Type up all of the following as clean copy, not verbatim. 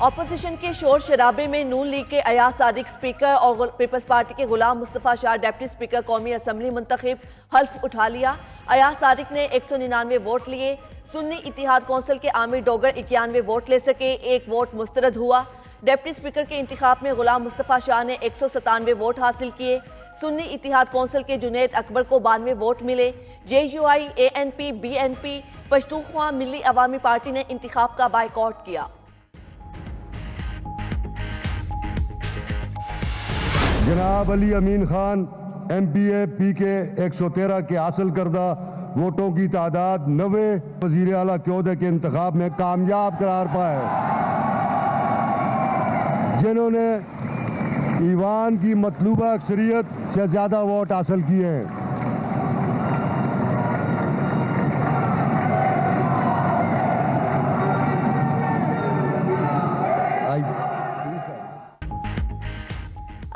Opposition के शोर शराबे में नून लीग के अयाज सादिक स्पीकर और पीपल्स पार्टी के गुलाम मुस्तफ़ा शाह डिप्टी स्पीकर कौमी असम्बली मुंतखब हल्फ उठा लिया। अयाज सादिक ने 199 वोट लिए। सुन्नी इत्तेहाद कौंसिल के आमिर डोगर 91 वोट ले सके, 1 वोट मुस्तरद हुआ। डिप्टी स्पीकर के इंतखाब में गुलाम मुस्तफ़ा शाह ने 197 वोट हासिल किए। सुन्नी इत्तेहाद कौंसिल के जुनैद अकबर को 92 वोट मिले। JUI, ANP, BNP, पश्तूनख्वा मिली अवामी पार्टी ने इंतखाब का बाइकआउट किया। जनाब अली अमीन खान MPA PK 113 के हासिल करदा वोटों की तादाद 90 वजीर आला के ओहदे के इंतखाब में कामयाब करार पाए, जिन्होंने ईवान की मतलूबा अक्सरियत से ज्यादा वोट हासिल किए हैं।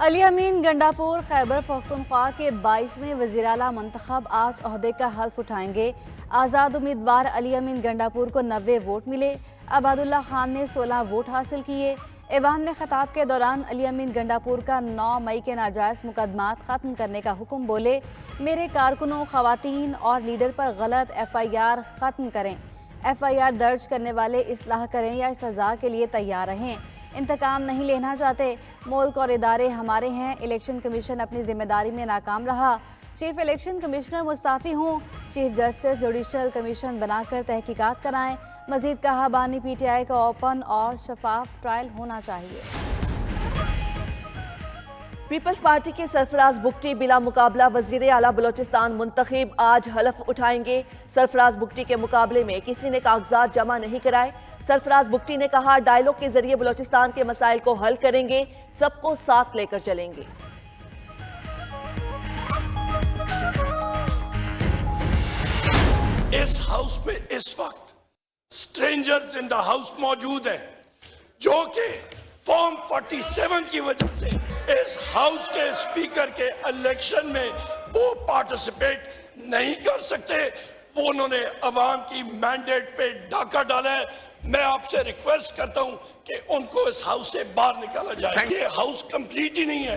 अली अमीन गंडापुर खैबर पख्तूनख्वा के 22वें वज़ीर आला मंतखब आज ओहदे का हल्फ उठाएंगे। आज़ाद उम्मीदवार अली अमीन गंडापुर को 90 वोट मिले। अबादुल्ला खान ने 16 वोट हासिल किए। ऐवान में खिताब के दौरान अली अमीन गंडापुर का 9 मई के नाजायज़ मुकदमात ख़त्म करने का हुक्म बोले। मेरे कारकुनों, ख़वातीन और लीडर पर गलत FIR ख़त्म करें। FIR दर्ज करने वाले इस्लाह करें या सज़ा के लिए तैयार रहें। इंतकाम नहीं लेना चाहते। मुल्क और इदारे हमारे हैं। इलेक्शन कमीशन अपनी जिम्मेदारी में नाकाम रहा। चीफ इलेक्शन कमिश्नर मुस्ताफ़ी हों। चीफ जस्टिस जुडिशल कमीशन बनाकर तहकीकात कराएं। मजीद कहा, बानी PTI का ओपन और शफाफ ट्रायल होना चाहिए। पीपल्स पार्टी के सरफराज बुगटी बिला मुकाबला वजीर आला बलोचिस्तान मुंतखब आज हलफ उठाएंगे। सरफराज बुगटी के मुकाबले में किसी ने कागजात जमा नहीं कराए। सरफराज बुगटी ने कहा, डायलॉग के जरिए बलोचिस्तान के मसाइल को हल करेंगे, सबको साथ लेकर चलेंगे। इस हाउस में इस वक्त स्ट्रेंजर्स इन द हाउस मौजूद हैं, जो कि फॉर्म 47 की वजह से इस हाउस के स्पीकर के इलेक्शन में वो पार्टिसिपेट नहीं कर सकते। वो उन्होंने अवाम की मैंडेट पे डाका डाला है। मैं आपसे रिक्वेस्ट करता हूं कि उनको इस हाउस से बाहर निकाला जाए। ये हाउस कंप्लीट ही नहीं है।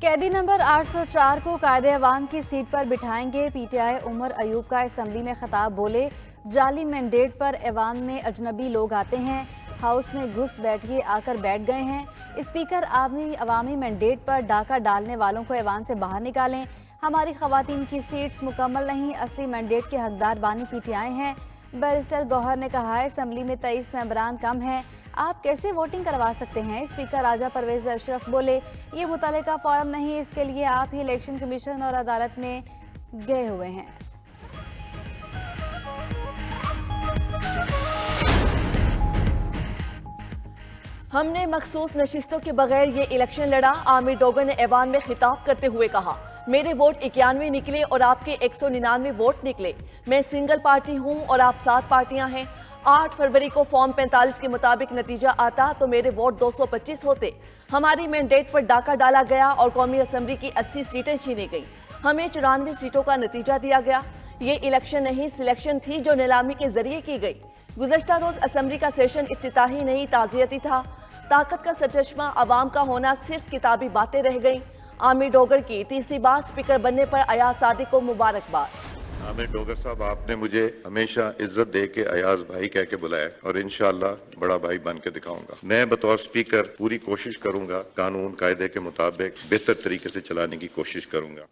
कैदी नंबर 804 को कायदे अवाम की सीट पर बिठाएंगे। PTI उमर अयूब का असम्बली में खिताब बोले, जाली मैंडेट पर ऐवान में अजनबी लोग आते हैं, हाउस में घुस बैठिए आकर बैठ गए हैं। स्पीकर अवामी मैंडेट पर डाका डालने वालों को ऐवान से बाहर निकालें। हमारी खवातीन की सीट्स मुकम्मल नहीं, असली मैंडेट के हकदार बानी PTI हैं। बैरिस्टर गौहर ने कहा है, असम्बली में 23 मेंबरान कम हैं, आप कैसे वोटिंग करवा सकते हैं। स्पीकर राजा परवेज अशरफ बोले, ये मुतल्लिका फॉर्म नहीं, इसके लिए आप ही इलेक्शन कमीशन और अदालत में गए हुए हैं। हमने मखसूस नशिस्तों के बगैर ये इलेक्शन लड़ा। आमिर डोगर ने ऐवान में खिताब करते हुए कहा, मेरे वोट 91 निकले और आपके 199 वोट निकले। मैं सिंगल पार्टी हूं और आप 7 पार्टियां हैं। 8 फरवरी को फॉर्म 45 के मुताबिक नतीजा आता तो मेरे वोट 225 होते। हमारी मैंडेट पर डाका डाला गया और कौमी असम्बली की 80 सीटें छीनी गई। हमें 94 सीटों का नतीजा दिया गया। ये इलेक्शन नहीं, सिलेक्शन थी जो नीलामी के जरिए की गई। गुज़श्ता रोज असम्बली का सेशन इफ्तिताही नहीं, ताज़ियती था। ताकत का सरचश्मा अवाम का होना सिर्फ किताबी बातें रह गई। आमिर डोगर की तीसरी बार स्पीकर बनने पर अयाज सादिक को मुबारकबाद। आमिर डोगर साहब, आपने मुझे हमेशा इज्जत दे के अयाज भाई कह के बुलाया और इंशाअल्लाह बड़ा भाई बन के दिखाऊंगा। मैं बतौर स्पीकर पूरी कोशिश करूंगा, कानून कायदे के मुताबिक बेहतर तरीके से चलाने की कोशिश करूंगा।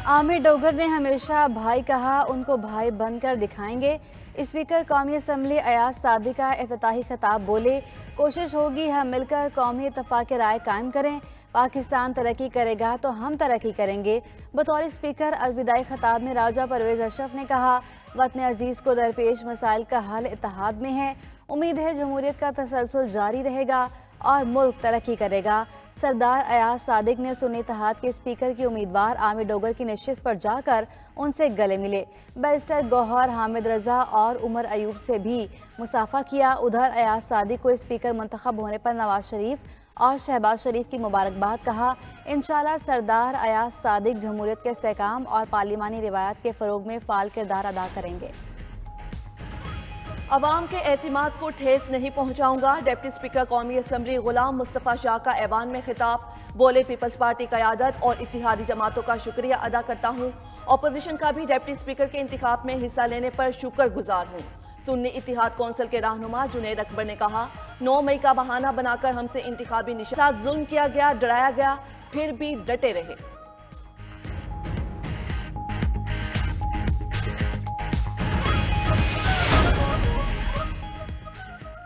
आमिर डोगर ने हमेशा भाई कहा, उनको भाई बनकर दिखाएंगे। स्पीकर कौमी असम्बली अयाज सादिक का इफ्तिताही खिताब बोले, कोशिश होगी हम मिलकर कौमी इत्तफाक राय कायम करें। पाकिस्तान तरक्की करेगा तो हम तरक्की करेंगे। बतौर स्पीकर अलविदाई खिताब में राजा परवेज अशरफ ने कहा, वतन अजीज़ को दरपेश मसाइल का हल इत्तेहाद में है। उम्मीद है जमहूरियत का तसलसल जारी रहेगा और मुल्क तरक्की करेगा। सरदार अयाज सादिक ने सुन्नी इत्तेहाद के स्पीकर की उम्मीदवार आमिर डोगर की नशिस्त पर जाकर उनसे गले मिले। बैरिस्टर गौहर, हामिद रजा और उमर अयूब से भी मुसाफा किया। उधर अयाज सादिक को स्पीकर मुंतखब होने पर नवाज शरीफ और शहबाज शरीफ की मुबारकबाद कहा। इंशाअल्लाह सरदार अयाज सादिक जमहूरियत के इस्तेहकाम और पार्लिमानी रिवायत के फ़रोग में फ़ाल किरदार अदा करेंगे। अवाम के एतमाद को ठेस नहीं पहुंचाऊंगा, डिप्टी स्पीकर कौमी असम्बली गुलाम मुस्तफ़ा शाह का ऐवान में खिताब। बोले, पीपल्स पार्टी क़यादत और इत्तिहादी जमातों का शुक्रिया अदा करता हूं। अपोजिशन का भी डिप्टी स्पीकर के इंतखाब में हिस्सा लेने पर शुक्रगुजार हूं। सुन्नी इत्तिहाद कौंसिल के रहनुमा जुनैद अकबर ने कहा, 9 मई का बहाना बनाकर हमसे इंतखाबी निशान जुल्म किया गया, डराया गया, फिर भी डटे रहे।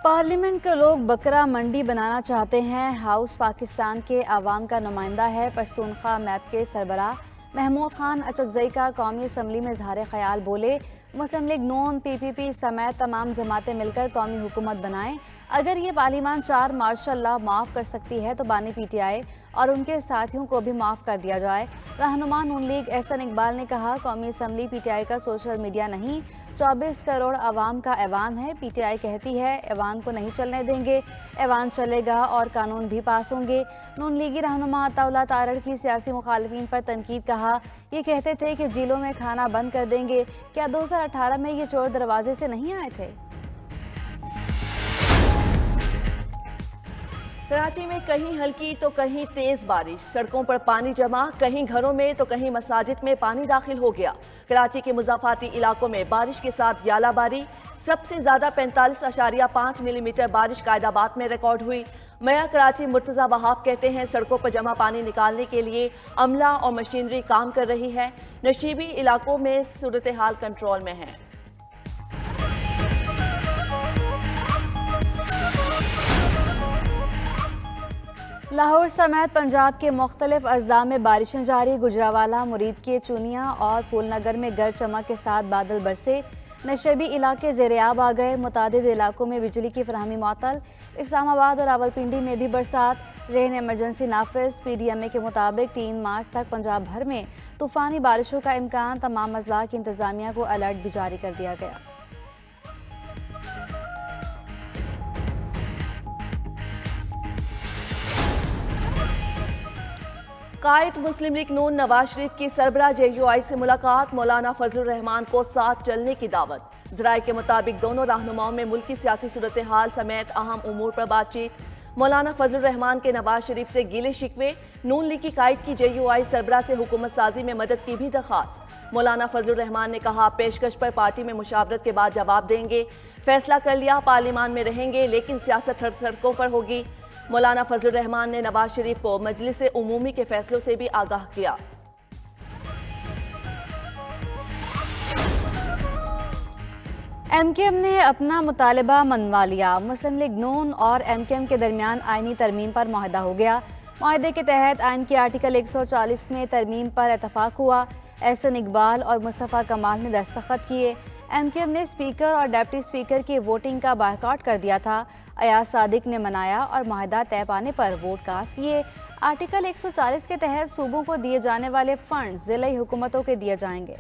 पार्लियामेंट के लोग बकरा मंडी बनाना चाहते हैं। हाउस पाकिस्तान के आवाम का नुमाइंदा है। पश्तूनख्वा मैप के सरबराह महमूद खान अचकजई का कौमी असम्बली में इजहार ख्याल। बोले, मुस्लिम लीग नून, PPP समेत तमाम जमातें मिलकर कौमी हुकूमत बनाएं। अगर ये पार्लियामान 4 मार्शल लॉ माफ़ कर सकती है तो बानी PTI और उनके साथियों को भी माफ़ कर दिया जाए। रहनुमा नून लीग एहसन इकबाल ने कहा, कौमी असम्बली PTI का सोशल मीडिया नहीं, 24 करोड़ आवाम का ऐवान है। PTI कहती है ऐवान को नहीं चलने देंगे, ऐवान चलेगा और कानून भी पास होंगे। नून लीगी रहनुमा अताउल्लाह तारड़ की सियासी मुखालिफिन पर तनकीद। कहा, ये कहते थे कि जेलों में खाना बंद कर देंगे, क्या 2018 में ये चोर दरवाजे से नहीं आए थे? कराची में कहीं हल्की तो कहीं तेज बारिश, सड़कों पर पानी जमा, कहीं घरों में तो कहीं मसाजिद में पानी दाखिल हो गया। कराची के मुजाफाती इलाकों में बारिश के साथ यालाबारी। सबसे ज्यादा 45.5 मिलीमीटर बारिश कायदाबाद में रिकॉर्ड हुई। मेयर कराची मुर्तजा वहाब कहते हैं, सड़कों पर जमा पानी निकालने के लिए अमला और मशीनरी काम कर रही है। नशीबी इलाकों में सूरत हाल कंट्रोल में है। लाहौर समेत पंजाब के मुख्तलिफ अजला में बारिशें जारी। गुजरावाला, मुरीद के चुनिया और फूलनगर में गर्द चमक के साथ बादल बरसे। नशेबी इलाके ज़ेरियाब आ गए। मुतादिद इलाकों में बिजली की फराहमी मुअत्तल। इस्लामाबाद और रावलपिंडी में भी बरसात। रेन इमरजेंसी नाफिज। PDMA के मुताबिक 3 मार्च तक पंजाब भर में तूफ़ानी बारिशों का इम्कान। तमाम अजला की इंतज़ामिया को अलर्ट भी जारी कर दिया गया। कायद मुस्लिम लीग नून नवाज शरीफ की सरबराह JUI से मुलाकात। मौलाना फजलुर रहमान को साथ चलने की दावत। ज़राए के मुताबिक दोनों रहनुमाओं में मुल्की सियासी सूरत हाल समेत अहम उमूर पर बातचीत। मौलाना फजलुर रहमान के नवाज शरीफ से गिले शिकवे। नून लीग की कायद की JUI सरबराह से हुकूमत साजी में मदद की भी दरख्वास्त। मौलाना फजलुर रहमान ने कहा, पेशकश पर पार्टी में मुशावरत के बाद जवाब देंगे। फैसला कर लिया, पार्लियामान में रहेंगे, लेकिन सियासत सड़कों पर होगी। मौलाना फजलुर रहमान ने नवाज शरीफ को मजलिस उमूमी के फैसलों से भी आगाह किया। MKM ने अपना मुतालबा मनवा लिया। मुस्लिम लीग नून और MKM के दरमियान आइनी तरमीम पर मुआहदा हो गया। मुआहदे के तहत आइन के आर्टिकल 140 में तरमीम पर इतफाक हुआ। एहसन इकबाल और मुस्तफ़ा कमाल ने दस्तखत किए। MKM ने स्पीकर और डिप्टी स्पीकर की वोटिंग का बायकॉट कर दिया था। अयाज सादिक ने मनाया और मुआहदा तय पाने पर वोट कास्ट किए। आर्टिकल 140 के तहत सूबों को दिए जाने वाले फंड जिला हुकूमतों के दिए जाएंगे।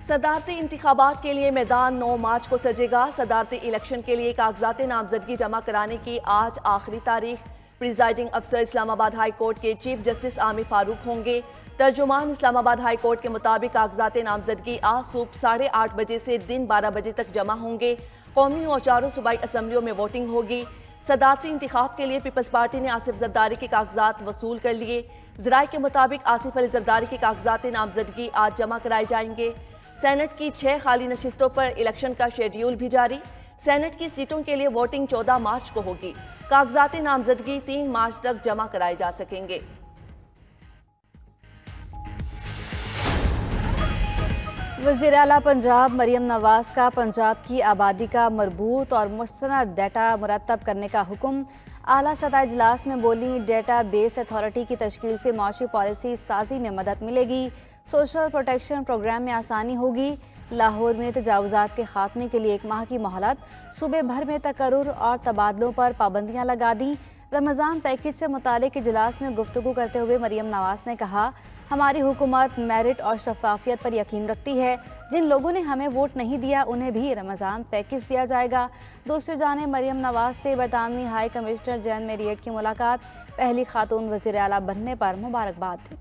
सदारती इंतखाबात के लिए मैदान 9 मार्च को सजेगा। सदारती इलेक्शन के लिए कागजात नामजदगी जमा कराने की आज आखिरी तारीख। प्रिजाइडिंग अफसर इस्लामाबाद हाई कोर्ट के चीफ जस्टिस आमिर फारूक होंगे। तर्जुमान इस्लामाबाद हाई कोर्ट के मुताबिक कागजात नामजदगी आज सुबह 8:30 बजे से दिन 12 बजे तक जमा होंगे। कौमी और चारों सूबाई असम्बलियों में वोटिंग होगी। सदारती इंतखाब के लिए पीपल्स पार्टी ने आसिफ जरदारी के कागजात वसूल कर लिए। ज़राए के मुताबिक आसिफ अली जरदारी के कागजात नामजदगी आज जमा कराए जाएंगे। सेनेट की 6 खाली नशिस्तों पर इलेक्शन का शेड्यूल भी जारी। सेनेट की सीटों के लिए वोटिंग 14 मार्च को होगी। कागजात नामजदगी 3 मार्च तक जमा कराए जा सकेंगे। वज़ीर आला पंजाब मरियम नवाज का पंजाब की आबादी का मरबूत और मुस्तनद डेटा मुरतब करने का हुक्म। आला सतह इजलास में बोली, डेटा बेस अथॉरिटी की तश्कील से माशी पॉलिसी साजी में मदद मिलेगी। सोशल प्रोटेक्शन प्रोग्राम में आसानी होगी। लाहौर में तजावुजात के खात्मे के लिए 1 माह की मोहलत। सूबे भर में तकर्रुर और तबादलों पर पाबंदियाँ लगा दी। रमज़ान पैकेज से मुतालिक इजलास में गुफ्तगू करते हुए मरियम नवाज ने कहा, हमारी हुकूमत मेरिट और शफाफियत पर यकीन रखती है। जिन लोगों ने हमें वोट नहीं दिया उन्हें भी रमज़ान पैकेज दिया जाएगा। दूसरी जानिब मरियम नवाज से बरतानवी हाई कमिश्नर जैन मेरियट की मुलाकात, पहली खातून वज़ीर आला बनने पर मुबारकबाद दी।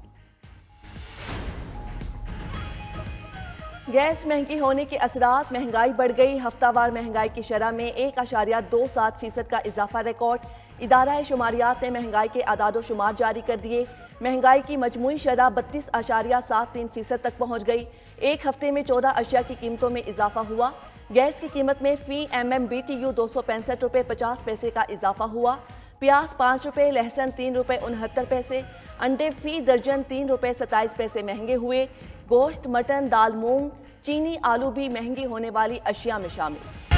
गैस महंगी होने के असरात, महंगाई बढ़ गई। हफ्तावार महंगाई की शरह में 1.27% का इजाफा रिकॉर्ड। इदारा शुमारियात ने महंगाई के आदादो शुमार जारी कर दिए। महंगाई की मजमूई शरह 32.73% तक पहुंच गई। एक हफ्ते में 14 अशिया की कीमतों में इजाफा हुआ। गैस की कीमत में फी MMBTU 265 रुपये 50 पैसे का इजाफा हुआ। प्याज 5 रुपये, लहसुन 3 रुपये 69 पैसे, अंडे फी दर्जन 3 रुपये 27 पैसे महंगे हुए। गोश्त, मटन, दाल, मूंग, चीनी, आलू भी महंगी होने वाली अशिया में शामिल।